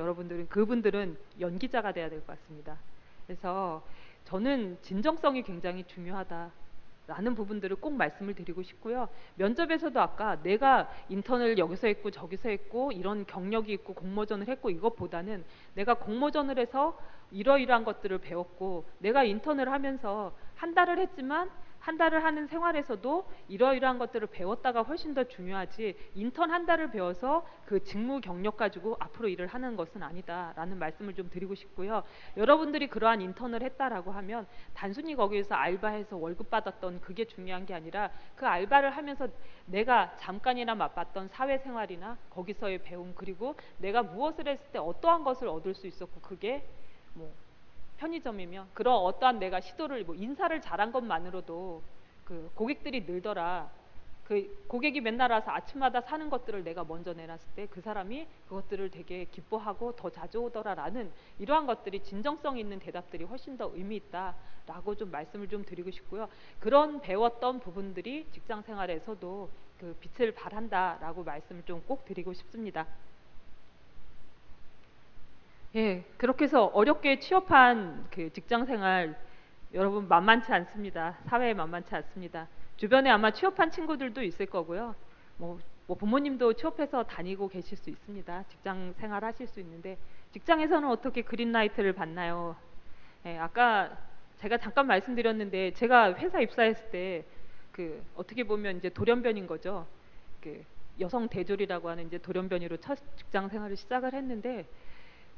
A: 그분들은 연기자가 돼야 될 것 같습니다. 그래서 저는 진정성이 굉장히 중요하다라는 부분들을 꼭 말씀을 드리고 싶고요. 면접에서도 아까 내가 인턴을 여기서 했고 저기서 했고 이런 경력이 있고 공모전을 했고 이것보다는 내가 공모전을 해서 이러이러한 것들을 배웠고 내가 인턴을 하면서 한 달을 했지만 한 달을 하는 생활에서도 이러이러한 것들을 배웠다가 훨씬 더 중요하지 인턴 한 달을 배워서 그 직무 경력 가지고 앞으로 일을 하는 것은 아니다라는 말씀을 좀 드리고 싶고요. 여러분들이 그러한 인턴을 했다라고 하면 단순히 거기에서 알바해서 월급 받았던 그게 중요한 게 아니라 그 알바를 하면서 내가 잠깐이나 맛봤던 사회생활이나 거기서의 배움 그리고 내가 무엇을 했을 때 어떠한 것을 얻을 수 있었고 그게 뭐 편의점이면 그런 어떠한 내가 시도를 인사를 잘한 것만으로도 그 고객들이 늘더라 그 고객이 맨날 와서 아침마다 사는 것들을 내가 먼저 내놨을 때 그 사람이 그것들을 되게 기뻐하고 더 자주 오더라라는 이러한 것들이 진정성 있는 대답들이 훨씬 더 의미 있다라고 좀 말씀을 좀 드리고 싶고요. 그런 배웠던 부분들이 직장 생활에서도 그 빛을 발한다라고 말씀을 좀 꼭 드리고 싶습니다. 예, 그렇게 해서 어렵게 취업한 그 직장 생활 여러분 만만치 않습니다. 사회에 만만치 않습니다. 주변에 아마 취업한 친구들도 있을 거고요. 뭐 부모님도 취업해서 다니고 계실 수 있습니다. 직장 생활 하실 수 있는데 직장에서는 어떻게 그린라이트를 받나요? 예, 아까 제가 잠깐 말씀드렸는데 제가 회사 입사했을 때 그 어떻게 보면 이제 돌연변인 거죠. 그 여성 대졸이라고 하는 이제 돌연변이로 첫 직장 생활을 시작을 했는데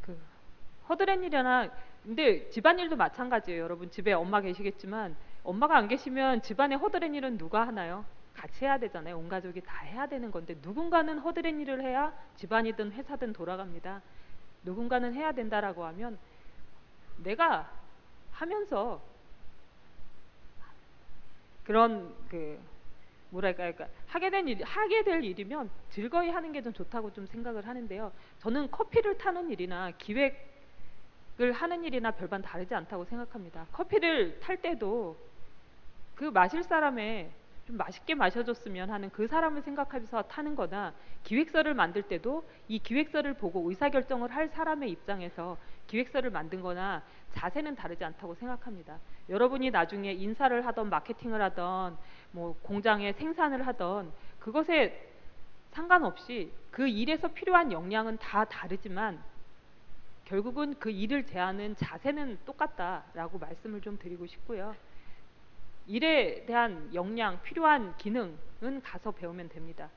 A: 그 허드렛 일이나 근데 집안일도 마찬가지예요. 여러분 집에 엄마 계시겠지만 엄마가 안 계시면 집안의 허드렛 일은 누가 하나요? 같이 해야 되잖아요. 온 가족이 다 해야 되는 건데 누군가는 허드렛 일을 해야 집안이든 회사든 돌아갑니다. 누군가는 해야 된다라고 하면 내가 하면서 그런 그 뭐랄까요, 그러니까 하게 될 일이면 즐거이 하는 게 좀 좋다고 좀 생각을 하는데요. 저는 커피를 타는 일이나 기획을 하는 일이나 별반 다르지 않다고 생각합니다. 커피를 탈 때도 그 마실 사람의 좀 맛있게 마셔줬으면 하는 그 사람을 생각하면서 타는 거나 기획서를 만들 때도 이 기획서를 보고 의사결정을 할 사람의 입장에서 기획서를 만든 거나 자세는 다르지 않다고 생각합니다. 여러분이 나중에 인사를 하던 마케팅을 하던 뭐 공장에 생산을 하던 그것에 상관없이 그 일에서 필요한 역량은 다 다르지만 결국은 그 일을 대하는 자세는 똑같다라고 말씀을 좀 드리고 싶고요. 일에 대한 역량, 필요한 기능은 가서 배우면 됩니다.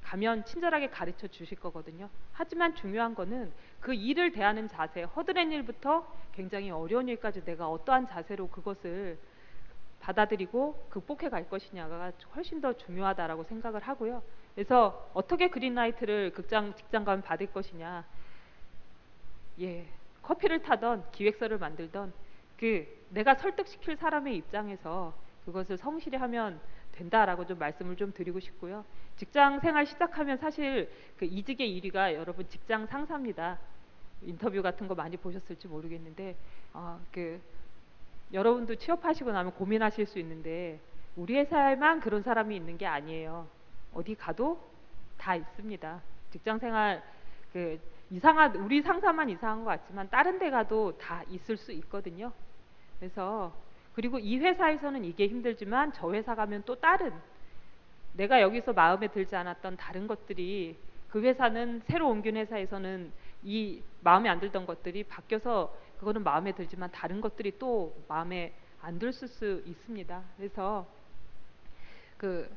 A: 가면 친절하게 가르쳐 주실 거거든요. 하지만 중요한 거는 그 일을 대하는 자세, 허드렛 일부터 굉장히 어려운 일까지 내가 어떠한 자세로 그것을 받아들이고 극복해 갈 것이냐가 훨씬 더 중요하다라고 생각을 하고요. 그래서 어떻게 그린라이트를 직장 가면 받을 것이냐. 예, 커피를 타던 기획서를 만들던 그 내가 설득시킬 사람의 입장에서 그것을 성실히 하면 된다라고 좀 말씀을 좀 드리고 싶고요. 직장 생활 시작하면 사실 그 이직의 1위가 여러분 직장 상사입니다. 인터뷰 같은 거 많이 보셨을지 모르겠는데 여러분도 취업하시고 나면 고민하실 수 있는데 우리 회사에만 그런 사람이 있는 게 아니에요. 어디 가도 다 있습니다. 직장 생활 우리 상사만 이상한 것 같지만 다른 데 가도 다 있을 수 있거든요. 그래서 그리고 이 회사에서는 이게 힘들지만 저 회사 가면 또 다른 내가 여기서 마음에 들지 않았던 다른 것들이 그 회사는 새로 옮긴 회사에서는 이 마음에 안 들던 것들이 바뀌어서 그거는 마음에 들지만 다른 것들이 또 마음에 안 들 수 있습니다. 그래서 그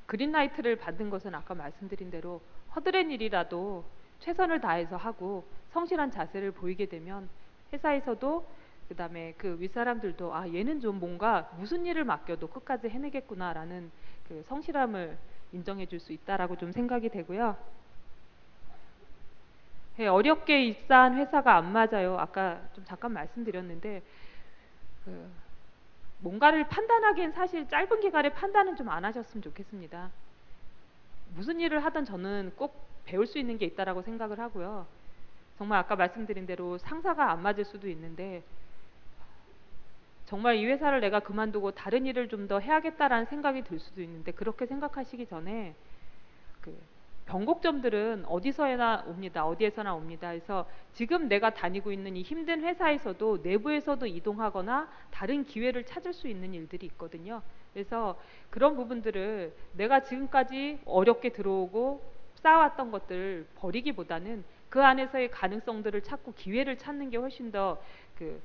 A: 그린라이트를 받는 것은 아까 말씀드린 대로 허드렛 일이라도 최선을 다해서 하고 성실한 자세를 보이게 되면 회사에서도 그다음에 그 윗사람들도 얘는 좀 뭔가 무슨 일을 맡겨도 끝까지 해내겠구나라는 그 성실함을 인정해 줄 수 있다라고 좀 생각이 되고요. 예, 어렵게 입사한 회사가 안 맞아요. 아까 좀 잠깐 말씀드렸는데 뭔가를 판단하기엔 사실 짧은 기간에 판단은 좀 안 하셨으면 좋겠습니다. 무슨 일을 하든 저는 꼭 배울 수 있는 게 있다라고 생각을 하고요. 정말 아까 말씀드린 대로 상사가 안 맞을 수도 있는데 정말 이 회사를 내가 그만두고 다른 일을 좀 더 해야겠다라는 생각이 들 수도 있는데 그렇게 생각하시기 전에 변곡점들은 어디서나 옵니다. 어디에서나 옵니다. 그래서 지금 내가 다니고 있는 이 힘든 회사에서도 내부에서도 이동하거나 다른 기회를 찾을 수 있는 일들이 있거든요. 그래서 그런 부분들을 내가 지금까지 어렵게 들어오고 쌓아왔던 것들을 버리기보다는 그 안에서의 가능성들을 찾고 기회를 찾는 게 훨씬 더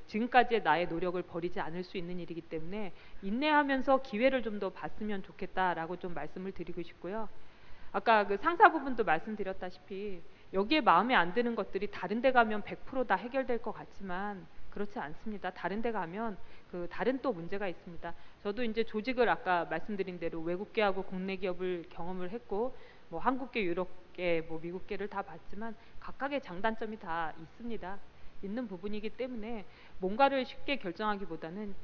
A: 지금까지의 나의 노력을 버리지 않을 수 있는 일이기 때문에 인내하면서 기회를 좀 더 봤으면 좋겠다라고 좀 말씀을 드리고 싶고요. 아까 그 상사 부분도 말씀드렸다시피 여기에 마음에 안 드는 것들이 다른 데 가면 100% 다 해결될 것 같지만 그렇지 않습니다. 다른 데 가면 다른 또 문제가 있습니다. 저도 이제 조직을 아까 말씀드린 대로 외국계하고 국내 기업을 경험을 했고 뭐 한국계, 유럽계, 뭐 미국계를 다 봤지만 각각의 장단점이 다 있습니다. 있는 부분이기 때문에 뭔가를 쉽게 결정하기보다는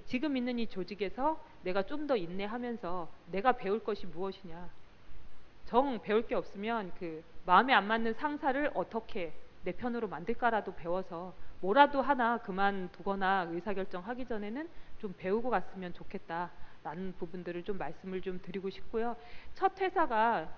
A: 지금 있는 이 조직에서 내가 좀 더 인내하면서 내가 배울 것이 무엇이냐. 정 배울 게 없으면 그 마음에 안 맞는 상사를 어떻게 내 편으로 만들까라도 배워서 뭐라도 하나 그만두거나 의사결정하기 전에는 좀 배우고 갔으면 좋겠다라는 부분들을 좀 말씀을 좀 드리고 싶고요. 첫 회사가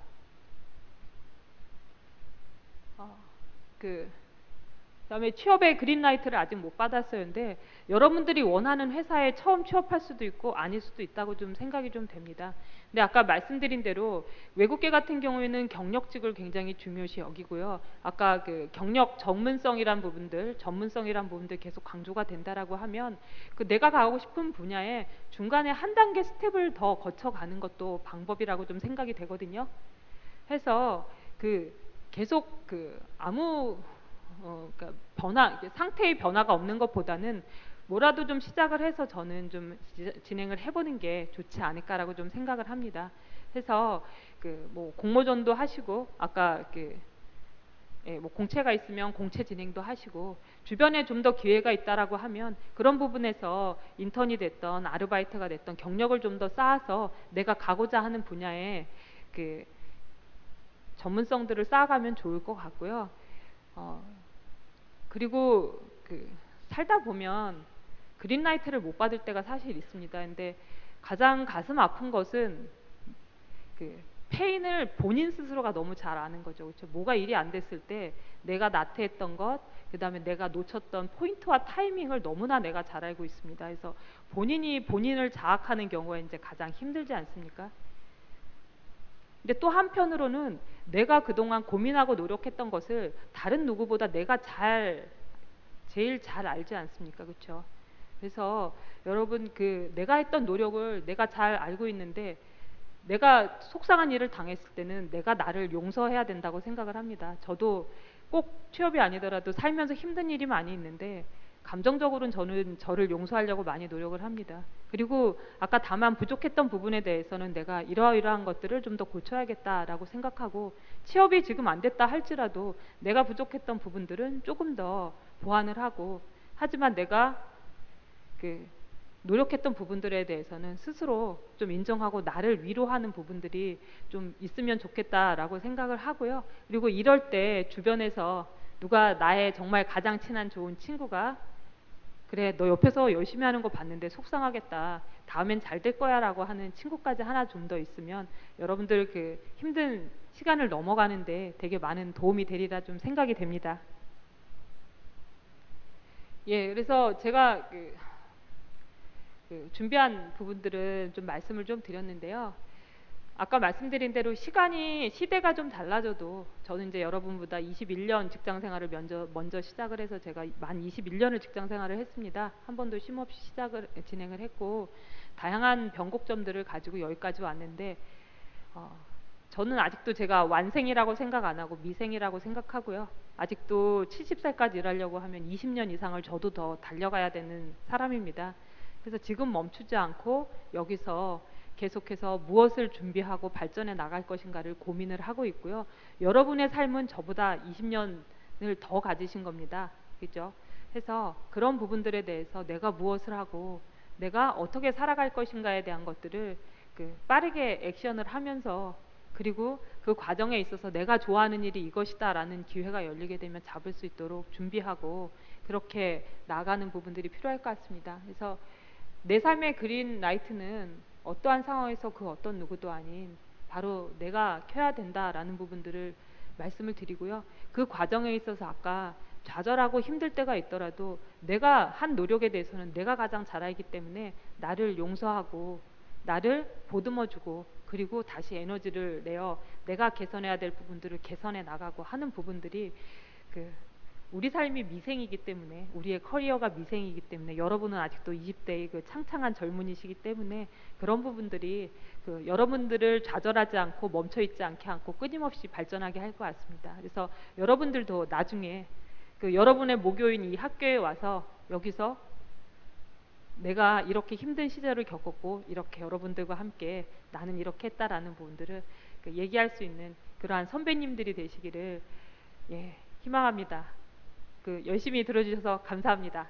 A: 그다음에 취업의 그린라이트를 아직 못 받았었는데 여러분들이 원하는 회사에 처음 취업할 수도 있고 아닐 수도 있다고 좀 생각이 좀 됩니다. 근데 아까 말씀드린 대로 외국계 같은 경우에는 경력직을 굉장히 중요시 여기고요. 아까 그 경력 전문성이란 부분들 계속 강조가 된다라고 하면 그 내가 가고 싶은 분야에 중간에 한 단계 스텝을 더 거쳐가는 것도 방법이라고 좀 생각이 되거든요. 해서 그 계속 그 아무 그러니까 상태의 변화가 없는 것보다는 뭐라도 좀 시작을 해서 저는 좀 진행을 해보는 게 좋지 않을까라고 좀 생각을 합니다. 해서 그 뭐 공모전도 하시고 아까 뭐 공채가 있으면 공채 진행도 하시고 주변에 좀 더 기회가 있다라고 하면 그런 부분에서 인턴이 됐던 아르바이트가 됐던 경력을 좀 더 쌓아서 내가 가고자 하는 분야에 그 전문성들을 쌓아가면 좋을 것 같고요. 그리고 그 살다 보면 그린라이트를 못 받을 때가 사실 있습니다. 근데 가장 가슴 아픈 것은 그 페인을 본인 스스로가 너무 잘 아는 거죠. 그렇죠? 뭐가 일이 안 됐을 때 내가 나태했던 것, 그다음에 내가 놓쳤던 포인트와 타이밍을 너무나 내가 잘 알고 있습니다. 그래서 본인이 본인을 자학하는 경우에 이제 가장 힘들지 않습니까? 근데 또 한편으로는 내가 그동안 고민하고 노력했던 것을 다른 누구보다 내가 제일 잘 알지 않습니까? 그렇죠? 그래서 여러분 내가 했던 노력을 내가 잘 알고 있는데 내가 속상한 일을 당했을 때는 내가 나를 용서해야 된다고 생각을 합니다. 저도 꼭 취업이 아니더라도 살면서 힘든 일이 많이 있는데 감정적으로는 저는 저를 용서하려고 많이 노력을 합니다. 그리고 아까 다만 부족했던 부분에 대해서는 내가 이러이러한 것들을 좀 더 고쳐야겠다라고 생각하고 취업이 지금 안 됐다 할지라도 내가 부족했던 부분들은 조금 더 보완을 하고 하지만 내가 노력했던 부분들에 대해서는 스스로 좀 인정하고 나를 위로하는 부분들이 좀 있으면 좋겠다라고 생각을 하고요. 그리고 이럴 때 주변에서 누가 나의 정말 가장 친한 좋은 친구가 그래 너 옆에서 열심히 하는 거 봤는데 속상하겠다. 다음엔 잘 될 거야 라고 하는 친구까지 하나 좀 더 있으면 여러분들 힘든 시간을 넘어가는데 되게 많은 도움이 되리라 좀 생각이 됩니다. 예, 그래서 제가 준비한 부분들은 좀 말씀을 좀 드렸는데요. 아까 말씀드린 대로 시대가 좀 달라져도 저는 이제 여러분보다 21년 직장 생활을 먼저 시작을 해서 제가 만 21년을 직장 생활을 했습니다. 한 번도 쉼 없이 진행을 했고 다양한 변곡점들을 가지고 여기까지 왔는데 저는 아직도 제가 완생이라고 생각 안 하고 미생이라고 생각하고요. 아직도 70살까지 일하려고 하면 20년 이상을 저도 더 달려가야 되는 사람입니다. 그래서 지금 멈추지 않고 여기서 계속해서 무엇을 준비하고 발전해 나갈 것인가를 고민을 하고 있고요. 여러분의 삶은 저보다 20년을 더 가지신 겁니다. 그죠? 그래서 그런 부분들에 대해서 내가 무엇을 하고 내가 어떻게 살아갈 것인가에 대한 것들을 빠르게 액션을 하면서 그리고 그 과정에 있어서 내가 좋아하는 일이 이것이다 라는 기회가 열리게 되면 잡을 수 있도록 준비하고 그렇게 나가는 부분들이 필요할 것 같습니다. 그래서 내 삶의 그린라이트는 어떠한 상황에서 그 어떤 누구도 아닌 바로 내가 켜야 된다라는 부분들을 말씀을 드리고요. 그 과정에 있어서 아까 좌절하고 힘들 때가 있더라도 내가 한 노력에 대해서는 내가 가장 잘 알기 때문에 나를 용서하고 나를 보듬어주고 그리고 다시 에너지를 내어 내가 개선해야 될 부분들을 개선해 나가고 하는 부분들이 우리 삶이 미생이기 때문에 우리의 커리어가 미생이기 때문에 여러분은 아직도 20대의 창창한 젊은이시기 때문에 그런 부분들이 여러분들을 좌절하지 않고 멈춰있지 않고 끊임없이 발전하게 할 것 같습니다. 그래서 여러분들도 나중에 여러분의 모교인 이 학교에 와서 여기서 내가 이렇게 힘든 시절을 겪었고 이렇게 여러분들과 함께 나는 이렇게 했다라는 부분들을 얘기할 수 있는 그러한 선배님들이 되시기를 희망합니다. 열심히 들어주셔서 감사합니다.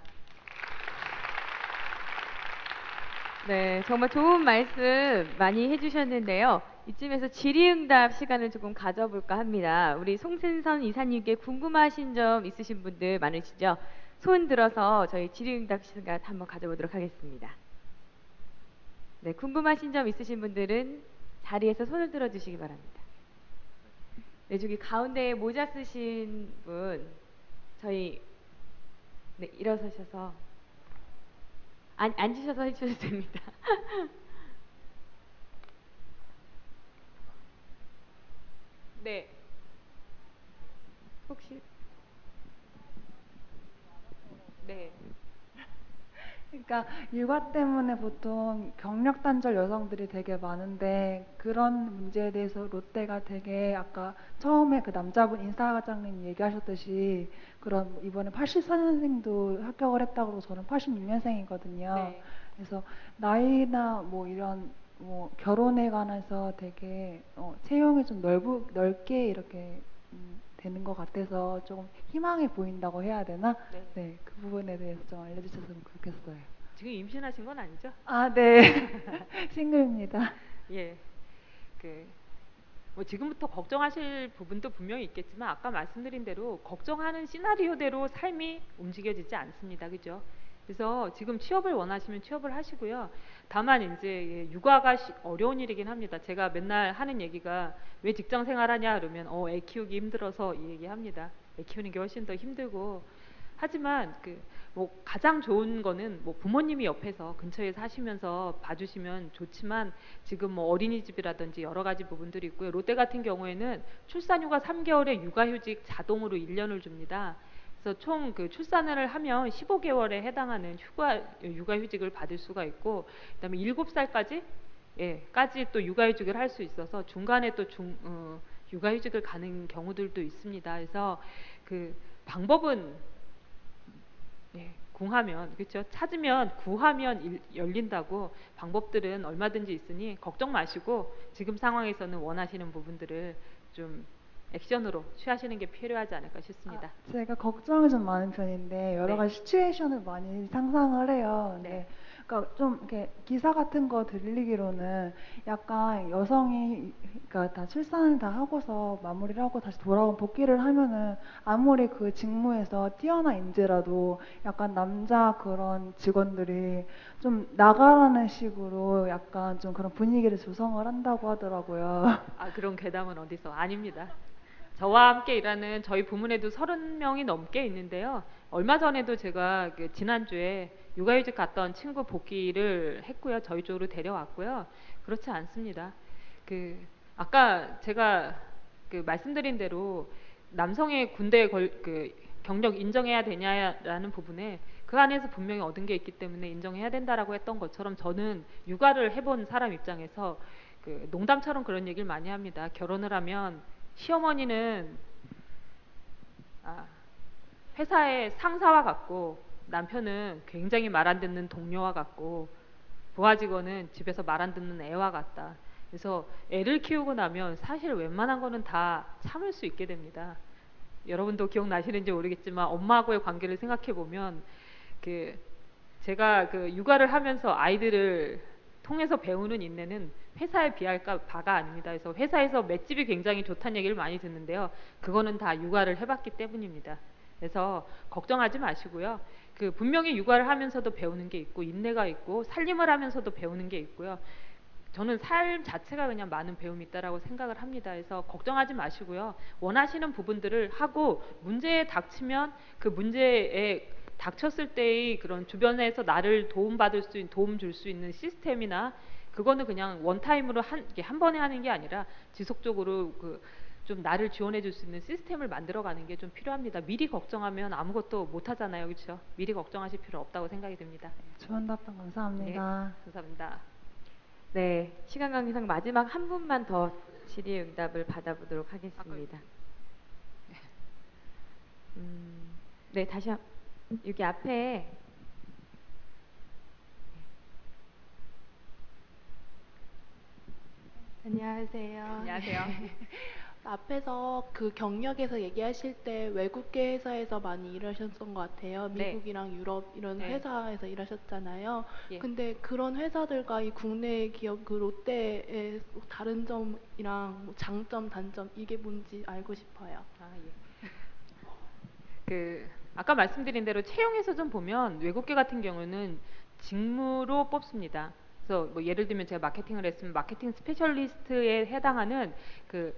B: 네, 정말 좋은 말씀 많이 해주셨는데요. 이쯤에서 질의응답 시간을 조금 가져볼까 합니다. 우리 송승선 이사님께 궁금하신 점 있으신 분들 많으시죠? 손 들어서 저희 질의응답 시간 한번 가져보도록 하겠습니다. 네, 궁금하신 점 있으신 분들은 자리에서 손을 들어주시기 바랍니다. 네, 저기 가운데에 모자 쓰신 분, 저희 네, 일어서셔서 앉으셔서 해주셔도 됩니다.
A: 네.
B: 혹시
A: 네.
C: 그러니까 육아 때문에 보통 경력 단절 여성들이 되게 많은데 그런 문제에 대해서 롯데가 되게 아까 처음에 그 남자분 인사과장님 얘기하셨듯이 그런 이번에 84년생도 합격을 했다고 저는 86년생이거든요.
A: 네.
C: 그래서 나이나 뭐 이런 뭐 결혼에 관해서 되게 채용이 좀 넓게 이렇게 되는 것 같아서 조금 희망이 보인다고 해야 되나?
A: 네.
C: 네, 그 부분에 대해서 좀 알려주셨으면 좋겠어요.
A: 지금 임신하신 건 아니죠?
C: 아, 네. 싱글입니다.
A: 예. 뭐 지금부터 걱정하실 부분도 분명히 있겠지만 아까 말씀드린 대로 걱정하는 시나리오대로 삶이 움직여지지 않습니다. 그죠? 그래서 지금 취업을 원하시면 취업을 하시고요. 다만 이제 육아가 어려운 일이긴 합니다. 제가 맨날 하는 얘기가 왜 직장 생활하냐 그러면 애 키우기 힘들어서 이 얘기합니다. 애 키우는 게 훨씬 더 힘들고 하지만 뭐 가장 좋은 거는 뭐 부모님이 옆에서 근처에 사시면서 봐주시면 좋지만 지금 뭐 어린이집이라든지 여러 가지 부분들이 있고요. 롯데 같은 경우에는 출산휴가 3개월에 육아휴직 자동으로 1년을 줍니다. 그래서 총 출산을 하면 15개월에 해당하는 육아휴직을 받을 수가 있고, 그다음에 7살까지 까지 또 육아휴직을 할 수 있어서 중간에 또 육아휴직을 가는 경우들도 있습니다. 그래서 방법은 구하면 그렇죠. 찾으면 구하면 열린다고 방법들은 얼마든지 있으니 걱정 마시고 지금 상황에서는 원하시는 부분들을 좀 액션으로 취하시는 게 필요하지 않을까 싶습니다.
C: 제가 걱정이 좀 많은 편인데 여러 가지 시츄에이션을 많이 상상을 해요.
A: 네.
C: 그러니까 좀 이렇게 기사 같은 거 들리기로는 약간 여성이 그러니까 다 출산을 다 하고서 마무리를 하고 다시 돌아온 복귀를 하면은 아무리 그 직무에서 뛰어난 인재라도 약간 남자 그런 직원들이 좀 나가라는 식으로 약간 좀 그런 분위기를 조성을 한다고 하더라고요.
A: 그런 괴담은 어디서? 아닙니다. 저와 함께 일하는 저희 부문에도 30명이 넘게 있는데요. 얼마 전에도 제가 지난주에 육아휴직 갔던 친구 복귀를 했고요. 저희 쪽으로 데려왔고요. 그렇지 않습니다. 아까 제가 말씀드린 대로 남성의 군대 경력 인정해야 되냐라는 부분에 그 안에서 분명히 얻은 게 있기 때문에 인정해야 된다라고 했던 것처럼 저는 육아를 해본 사람 입장에서 농담처럼 그런 얘기를 많이 합니다. 결혼을 하면 시어머니는 회사의 상사와 같고 남편은 굉장히 말 안 듣는 동료와 같고 부하 직원은 집에서 말 안 듣는 애와 같다. 그래서 애를 키우고 나면 사실 웬만한 거는 다 참을 수 있게 됩니다. 여러분도 기억나시는지 모르겠지만 엄마하고의 관계를 생각해 보면 제가 육아를 하면서 아이들을 통해서 배우는 인내는 회사에 비할 바가 아닙니다. 그래서 회사에서 맷집이 굉장히 좋다는 얘기를 많이 듣는데요. 그거는 다 육아를 해봤기 때문입니다. 그래서 걱정하지 마시고요. 분명히 육아를 하면서도 배우는 게 있고 인내가 있고 살림을 하면서도 배우는 게 있고요. 저는 삶 자체가 그냥 많은 배움이 있다라고 생각을 합니다. 그래서 걱정하지 마시고요. 원하시는 부분들을 하고 문제에 닥치면 그 문제에 닥쳤을 때의 그런 주변에서 나를 도움 줄 수 있는 시스템이나 그거는 그냥 원타임으로 한 번에 하는 게 아니라 지속적으로 좀 나를 지원해 줄 수 있는 시스템을 만들어가는 게 좀 필요합니다. 미리 걱정하면 아무것도 못 하잖아요. 그렇죠? 미리 걱정하실 필요 없다고 생각이 듭니다.
C: 좋은 답변 감사합니다.
A: 네, 감사합니다.
B: 네, 시간 관계상 마지막 한 분만 더 질의응답을 받아보도록 하겠습니다. 네, 다시 여기 앞에
D: 안녕하세요.
A: 안녕하세요.
D: 앞에서 그 경력에서 얘기하실 때 외국계 회사에서 많이 일하셨던 것 같아요.
A: 네.
D: 미국이랑 유럽 이런
A: 네.
D: 회사에서 일하셨잖아요.
A: 예.
D: 근데 그런 회사들과 이 국내 기업 그 롯데의 다른 점이랑 뭐 장점, 단점 이게 뭔지 알고 싶어요.
A: 아, 예. 아까 말씀드린 대로 채용에서 좀 보면 외국계 같은 경우는 직무로 뽑습니다. 그래서 뭐 예를 들면 제가 마케팅을 했으면 마케팅 스페셜리스트에 해당하는 그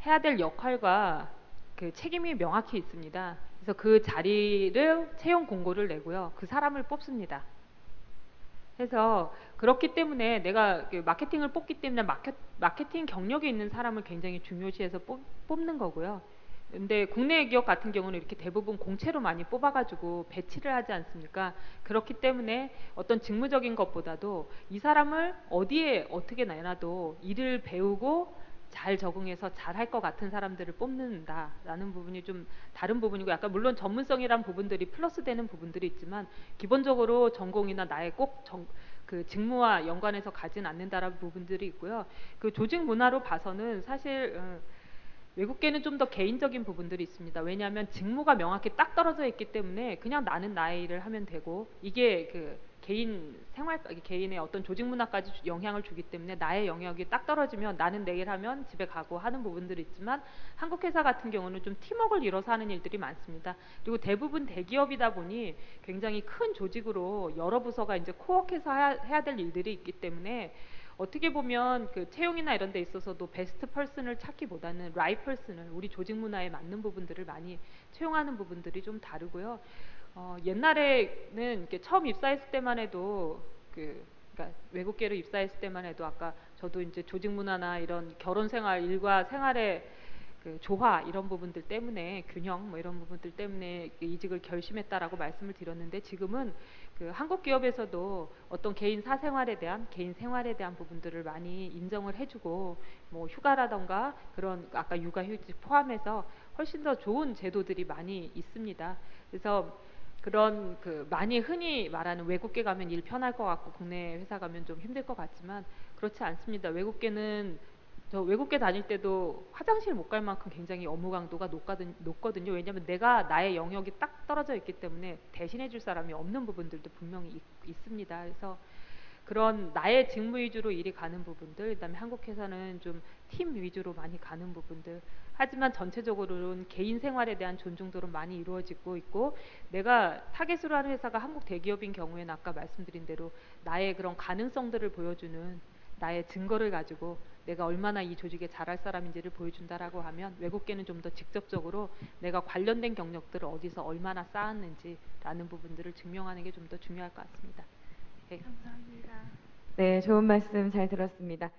A: 해야 될 역할과 그 책임이 명확히 있습니다. 그래서 그 자리를 채용 공고를 내고요. 그 사람을 뽑습니다. 해서 그렇기 때문에 내가 그 마케팅을 뽑기 때문에 마케팅 경력이 있는 사람을 굉장히 중요시해서 뽑는 거고요. 근데 국내 기업 같은 경우는 이렇게 대부분 공채로 많이 뽑아가지고 배치를 하지 않습니까? 그렇기 때문에 어떤 직무적인 것보다도 이 사람을 어디에 어떻게 내놔도 일을 배우고 잘 적응해서 잘 할 것 같은 사람들을 뽑는다라는 부분이 좀 다른 부분이고, 약간 물론 전문성이란 부분들이 플러스 되는 부분들이 있지만 기본적으로 전공이나 나의 그 직무와 연관해서 가진 않는다라는 부분들이 있고요. 그 조직 문화로 봐서는 사실 외국계는 좀 더 개인적인 부분들이 있습니다. 왜냐하면 직무가 명확히 딱 떨어져 있기 때문에 그냥 나는 나의 일을 하면 되고, 이게 그 개인 생활, 개인의 어떤 조직 문화까지 영향을 주기 때문에 나의 영역이 딱 떨어지면 나는 내 일 하면 집에 가고 하는 부분들이 있지만, 한국 회사 같은 경우는 좀 팀워크를 이뤄서 하는 일들이 많습니다. 그리고 대부분 대기업이다 보니 굉장히 큰 조직으로 여러 부서가 이제 코워크해서 해야 될 일들이 있기 때문에 어떻게 보면 그 채용이나 이런 데 있어서도 베스트 펄슨을 찾기보다는 라이트 펄슨을, 우리 조직 문화에 맞는 부분들을 많이 채용하는 부분들이 좀 다르고요. 옛날에는 이렇게 처음 입사했을 때만 해도 그러니까 외국계로 입사했을 때만 해도 아까 저도 이제 조직 문화나 이런 결혼 생활, 일과 생활의 그 조화 이런 부분들 때문에, 균형 뭐 이런 부분들 때문에 이직을 결심했다라고 말씀을 드렸는데, 지금은 그 한국 기업에서도 어떤 개인 사생활에 대한, 개인 생활에 대한 부분들을 많이 인정을 해주고, 뭐 휴가라던가 그런 아까 육아휴직 포함해서 훨씬 더 좋은 제도들이 많이 있습니다. 그래서 그런 그 많이 흔히 말하는 외국계 가면 일 편할 것 같고 국내 회사 가면 좀 힘들 것 같지만 그렇지 않습니다. 외국계는 저 외국계 다닐 때도 화장실 못 갈 만큼 굉장히 업무 강도가 높거든요. 왜냐하면 내가 나의 영역이 딱 떨어져 있기 때문에 대신해 줄 사람이 없는 부분들도 분명히 있습니다. 그래서 그런 나의 직무 위주로 일이 가는 부분들, 그다음에 한국 회사는 좀 팀 위주로 많이 가는 부분들, 하지만 전체적으로는 개인 생활에 대한 존중도는 많이 이루어지고 있고, 내가 타겟으로 하는 회사가 한국 대기업인 경우에는 아까 말씀드린 대로 나의 그런 가능성들을 보여주는 나의 증거를 가지고 내가 얼마나 이 조직에 잘할 사람인지를 보여준다라고 하면, 외국계는 좀 더 직접적으로 내가 관련된 경력들을 어디서 얼마나 쌓았는지라는 부분들을 증명하는 게 좀 더 중요할 것 같습니다. 네.
D: 감사합니다.
B: 네, 좋은 말씀 잘 들었습니다.